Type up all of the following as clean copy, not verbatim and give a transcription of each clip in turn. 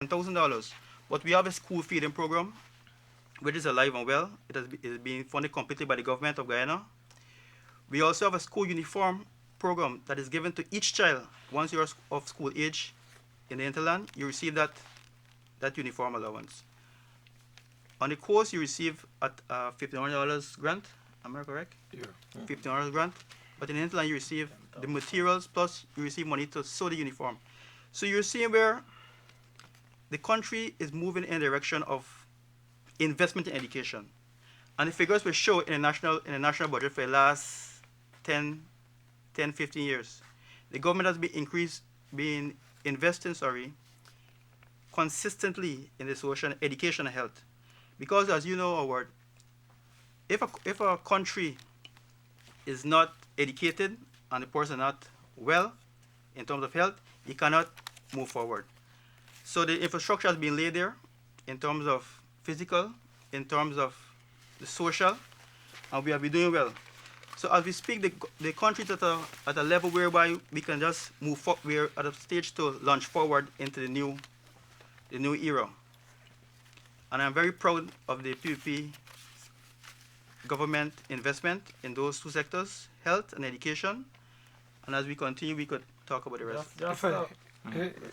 $10,000. But we have a school feeding program, which is alive and well. It is being funded completely by the government of Guyana. We also have a school uniform program that is given to each child. Once you're of school age in the hinterland, you receive that uniform allowance. On the coast, you receive at $1,500 grant. Am I correct? Yeah. $1,500 grant. But in the hinterland, you receive the materials plus you receive money to sew the uniform. So you're seeing where the country is moving in the direction of investment in education. And the figures will show in the national budget for the last 10, 15 years. The government has been investing, consistently in the social education and health. Because as you know, Howard, if a country is not educated and the person not well in terms of health, he cannot move forward. So the infrastructure has been laid there in terms of physical, in terms of the social, and we have been doing well. So as we speak, the country is at a level whereby we can just move forward. We're at a stage to launch forward into the new era. And I'm very proud of the PVP government investment in those two sectors, health and education. And as we continue, we could talk about the rest.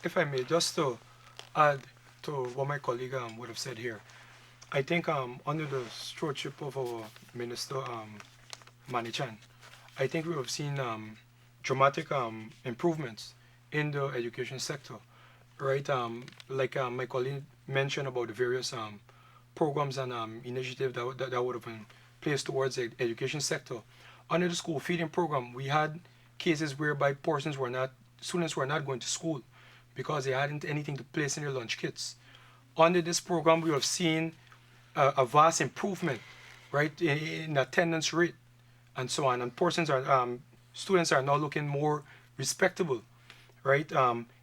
If I may, just to add to what my colleague would have said here, I think under the stewardship of our Minister Manichan, I think we have seen dramatic improvements in the education sector, right? Like my colleague mentioned about the various programs and initiatives that would have been placed towards the education sector. Under the school feeding program, we had cases whereby students were not going to school because they hadn't anything to place in their lunch kits. Under this program, we have seen a vast improvement, right, in attendance rate and so on. And students are now looking more respectable, right?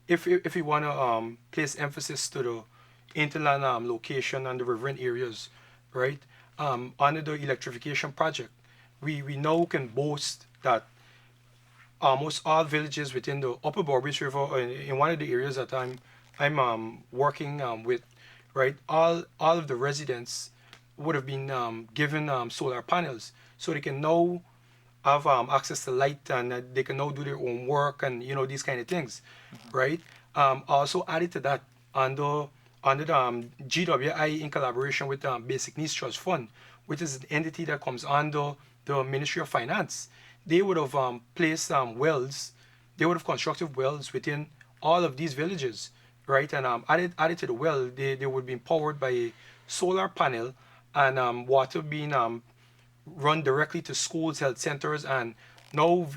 If we want to place emphasis to the interland location and the riverine areas, right? Under the electrification project, we now can boast that almost all villages within the Upper Borbis River, in one of the areas that I'm working with, right? All of the residents would have been given solar panels, so they can now have access to light and they can now do their own work and these kind of things, right? Also added to that, under the GWI in collaboration with the Basic Needs Trust Fund, which is an entity that comes under the Ministry of Finance, they would have placed wells, they would have constructed wells within all of these villages, right? And added to the well, they would be powered by a solar panel and water being run directly to schools, health centers, and now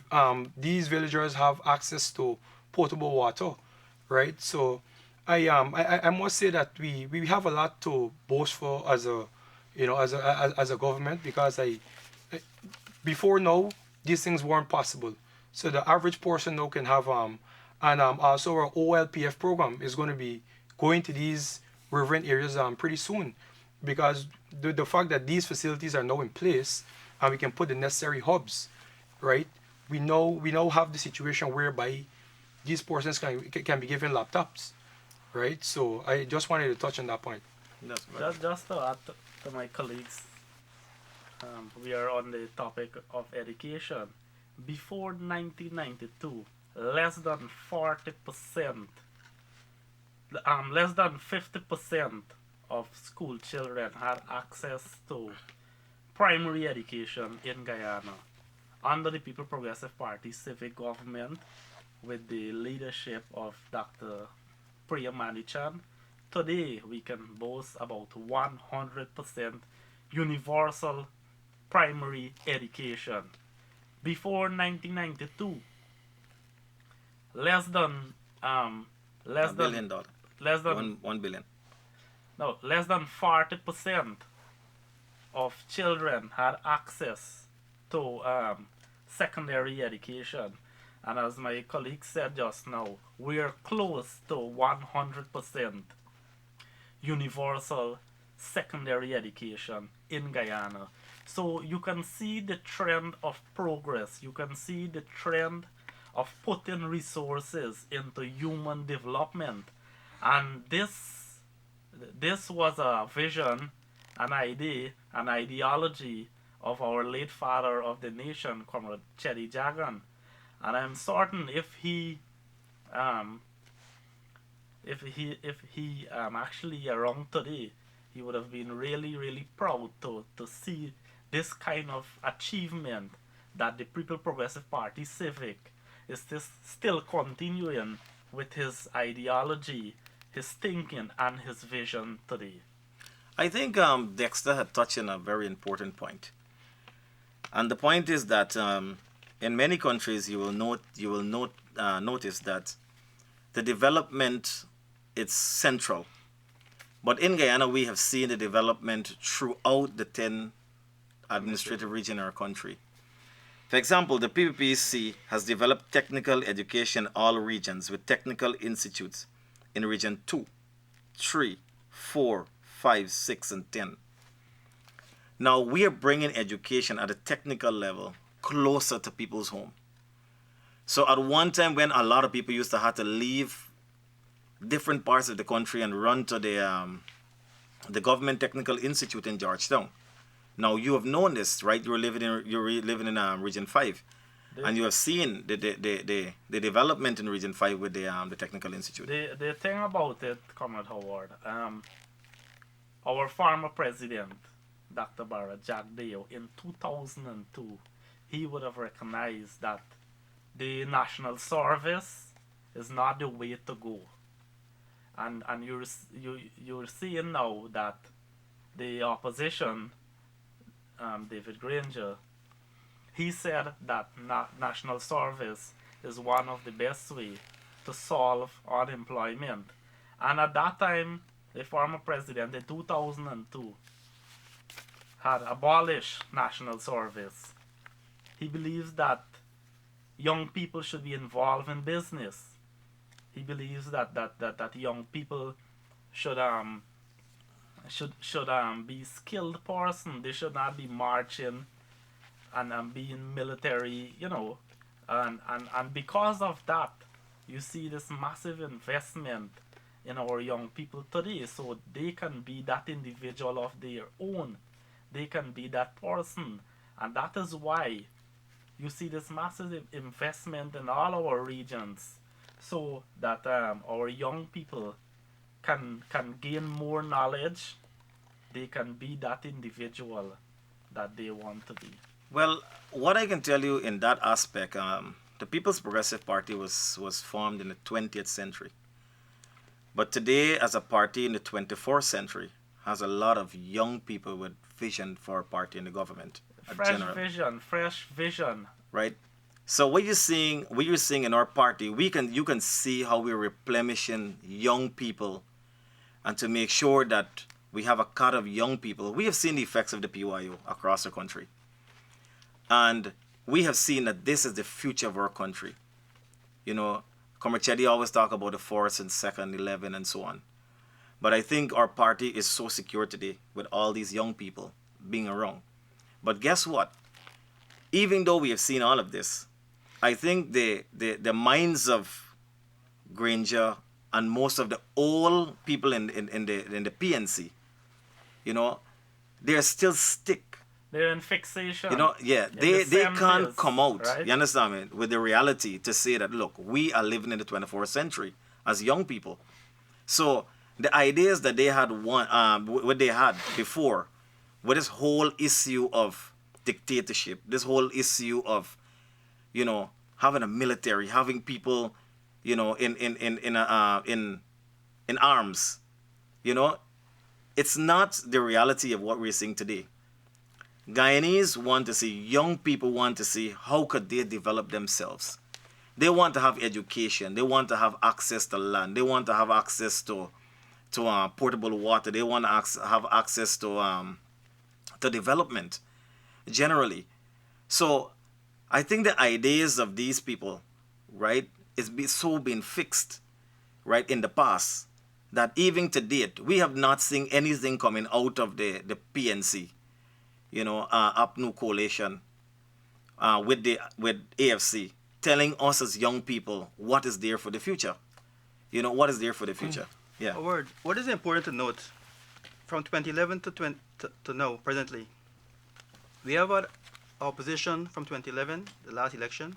these villagers have access to potable water, right? So I must say that we have a lot to boast for as a government, because before now these things weren't possible. So the average person now can have and also our OLPF program is going to be going to these riverine areas pretty soon, because the fact that these facilities are now in place and we can put the necessary hubs, right? We now have the situation whereby these persons can be given laptops, right? So I just wanted to touch on that point. Just to add to my colleagues, we are on the topic of education. Before 1992, less than 40%, less than 50% of school children had access to primary education in Guyana. Under the People Progressive Party civic government, with the leadership of Dr. Priya Manichan, today we can boast about 100% universal primary education. Before 1992, less than $1 billion. less than 1 billion. no less than 40% of children had access to secondary education, and as my colleague said just now, we are close to 100% universal secondary education in Guyana. So you can see the trend of progress, you can see the trend of putting resources into human development. And this was a vision, an idea, an ideology of our late father of the nation, Comrade Chetty Jagan. And I'm certain um, if he actually around today, he would have been really, really proud to see this kind of achievement that the People Progressive Party Civic is still continuing with his ideology, his thinking, and his vision today. I think Dexter had touched on a very important point, and the point is that in many countries you will notice that the development is central, but in Guyana we have seen the development throughout the 10 administrative regions in our country. For example, the PPPC has developed technical education in all regions with technical institutes in region 2, 3, 4, 5, 6, and 10. Now we are bringing education at a technical level closer to people's home. So at one time when a lot of people used to have to leave different parts of the country and run to the Government Technical Institute in Georgetown. Now you have known this, right? You're living in Region 5, and you have seen the development in Region 5 with the Technical Institute. The thing about it, Comrade Howard, our former president, Dr. Barra Jack Deo, in 2002, he would have recognized that the national service is not the way to go. And you're seeing now that the opposition, David Granger, he said that national service is one of the best ways to solve unemployment. And at that time, the former president in 2002 had abolished national service. He believes that young people should be involved in business. He believes that young people should be skilled person. They should not be marching and being military, and because of that, you see this massive investment in our young people today, so they can be that individual of their own. They can be that person, and that is why you see this massive investment in all our regions, so that our young people can gain more knowledge. They can be that individual that they want to be. Well, what I can tell you in that aspect, the People's Progressive Party was formed in the 20th century. But today, as a party in the 24th century, has a lot of young people with vision for a party in the government. Fresh vision. Right? So what you're seeing in our party, you can see how we're replenishing young people, and to make sure that we have a cut of young people. We have seen the effects of the PYO across the country. And we have seen that this is the future of our country. Comrade Chetty always talk about the force and second, 11, and so on. But I think our party is so secure today with all these young people being around. But guess what? Even though we have seen all of this, I think the minds of Granger and most of the old people in the PNC, they're still stick. They're in fixation. They can't come out, right? You understand me, with the reality to say that, look, we are living in the 24th century as young people. So the ideas that they had what they had before, with this whole issue of dictatorship, this whole issue of, having a military, having people, in arms, it's not the reality of what we're seeing today. Guyanese want to see, young people want to see how could they develop themselves. They want to have education. They want to have access to land. They want to have access to portable water. They want to have access to development generally. So I think the ideas of these people, right, is been fixed, right, in the past, that even to date, we have not seen anything coming out of the PNC, UPNU coalition with AFC, telling us as young people what is there for the future. What is there for the future. Yeah. Howard, what is important to note from 2011 to now, presently, we have had opposition from 2011, the last election.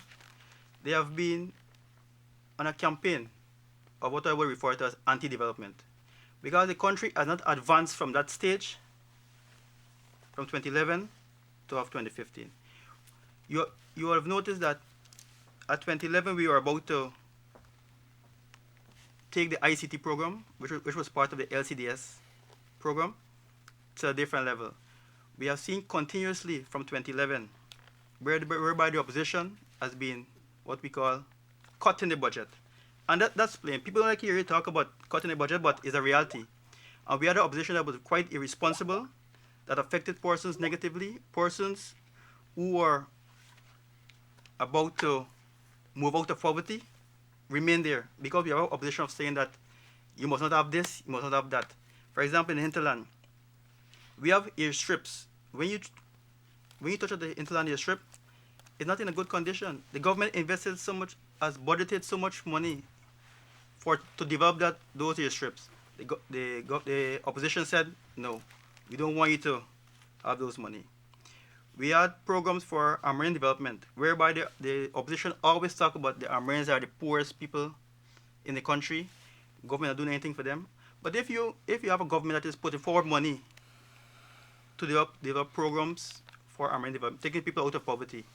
They have been on a campaign of what I would refer to as anti-development, because the country has not advanced from that stage from 2011 to 2015. You will have noticed that at 2011 we were about to take the ICT program, which was part of the LCDS program, to a different level. We have seen continuously from 2011 whereby the opposition has been what we call cutting the budget. And that's plain. People don't like to hear you talk about cutting the budget, but it's a reality. And we had an opposition that was quite irresponsible, that affected persons negatively, persons who were about to move out of poverty, remain there, because we have an opposition of saying that you must not have this, you must not have that. For example, in the hinterland, we have airstrips. When you touch the hinterland airstrip, it's not in a good condition. The government invested so much, has budgeted so much money to develop those airstrips. The opposition said, no, we don't want you to have those money. We had programs for marine development, whereby the opposition always talk about the Amerinds are the poorest people in the country. Government not doing anything for them. But if you have a government that is putting forward money to develop programs for marine development, taking people out of poverty,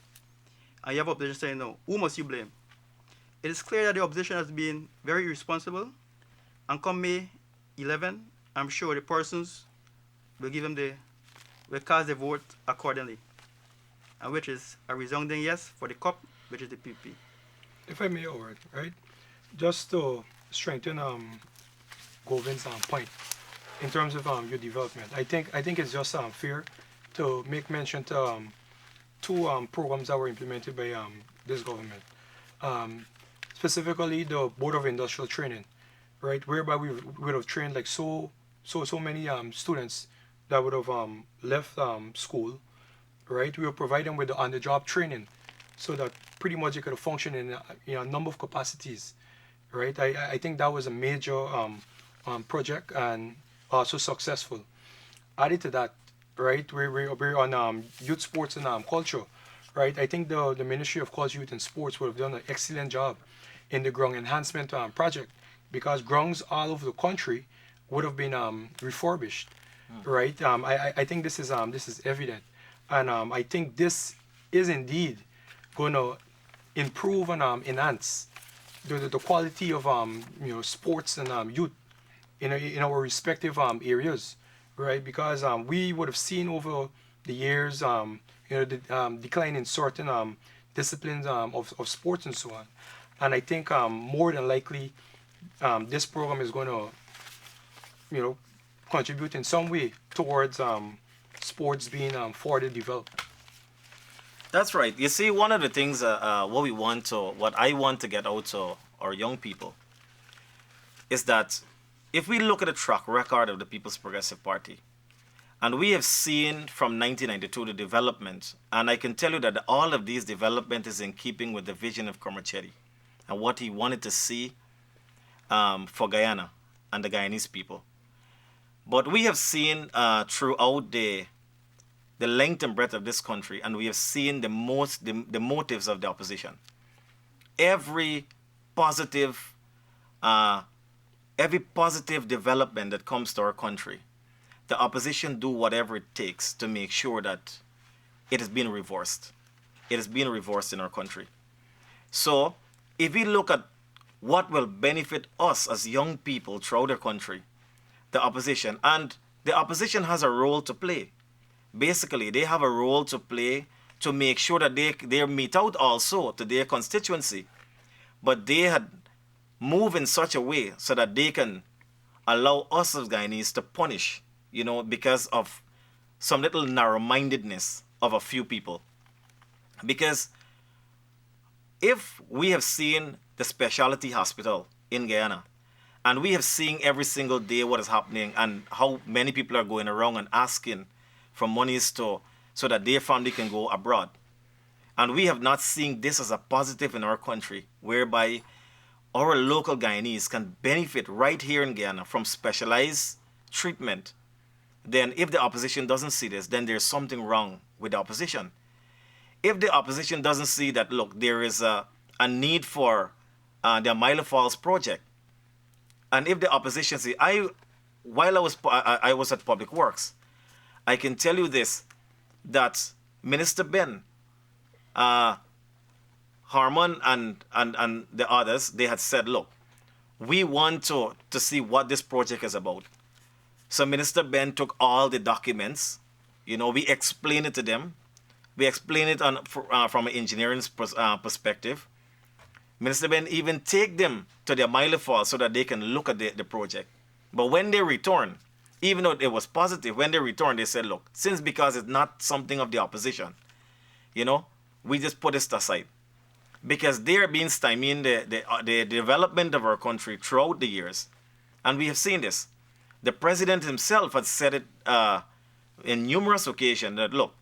and you have opposition saying no, who must you blame? It is clear that the opposition has been very irresponsible, and come May 11, I'm sure the persons will cast their vote accordingly, and which is a resounding yes for the CUP, which is the PP. If I may, Howard, right? Just to strengthen Govin's point in terms of youth development, I think it's just fair to make mention to two programs that were implemented by this government. Specifically, the Board of Industrial Training, right, whereby we would have trained like so many students that would have left school, right? We would provide them with the on-the-job training, so that pretty much they could function in a number of capacities, right? I think that was a major project and also successful. Added to that, right, we're on youth sports and culture, right? I think the Ministry of Culture, Youth and Sports would have done an excellent job in the ground enhancement project, because grounds all over the country would have been refurbished, right? I think this is evident, and I think this is indeed going to improve and enhance the quality of sports and youth in our respective areas, right? Because we would have seen over the years the decline in certain disciplines of sports and so on. And I think more than likely this program is going to contribute in some way towards sports being further developed. That's right. You see, one of the things what I want to get out to our young people is that if we look at the track record of the People's Progressive Party, and we have seen from 1992 the development, and I can tell you that all of these development is in keeping with the vision of Comrade and what he wanted to see for Guyana and the Guyanese people. But we have seen throughout the length and breadth of this country, and we have seen the motives of the opposition. Every positive development that comes to our country, the opposition do whatever it takes to make sure that it is being reversed. It is being reversed in our country. So if we look at what will benefit us as young people throughout the country, the opposition has a role to play. Basically, they have a role to play to make sure that they meet out also to their constituency, but they had moved in such a way so that they can allow us as Guyanese to punish, because of some little narrow-mindedness of a few people. Because if we have seen the specialty hospital in Guyana, and we have seen every single day what is happening and how many people are going around and asking for monies so that their family can go abroad. And we have not seen this as a positive in our country, whereby our local Guyanese can benefit right here in Guyana from specialized treatment, then if the opposition doesn't see this, then there's something wrong with the opposition. If the opposition doesn't see that, look, there is a need for the Milo Falls project, and if the opposition see, while I was at Public Works, I can tell you this, that Minister Ben, Harmon and the others, they had said, look, we want to see what this project is about. So Minister Ben took all the documents, we explained it to them. We explained it from an engineering perspective. Minister Ben even take them to their Milo Falls so that they can look at the project. But when they return, even though it was positive, when they returned, they said, look, because it's not something of the opposition, we just put it aside. Because they're being stymieing the development of our country throughout the years. And we have seen this. The president himself has said it in numerous occasions that, look,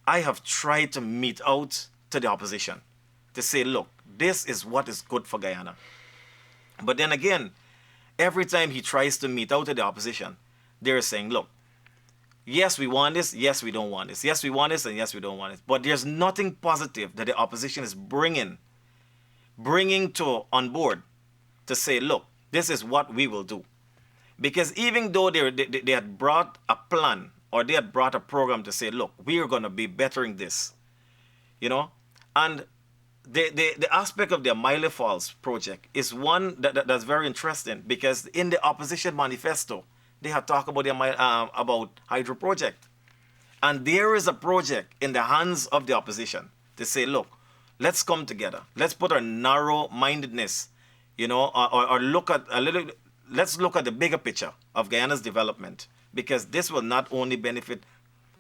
I have tried to mete out to the opposition to say, look, this is what is good for Guyana. But then again, every time he tries to mete out to the opposition, they're saying, look, yes, we want this, yes, we don't want this. Yes, we want this, and yes, we don't want it. But there's nothing positive that the opposition is bringing on board to say, look, this is what we will do. Because even though they had brought a plan or they had brought a program to say, look, we are going to be bettering this, and the aspect of the Milo Falls project is one that's very interesting, because in the opposition manifesto, they had talked about about hydro project. And there is a project in the hands of the opposition to say, look, let's come together. Let's put our narrow-mindedness, or look at let's look at the bigger picture of Guyana's development, because this will not only benefit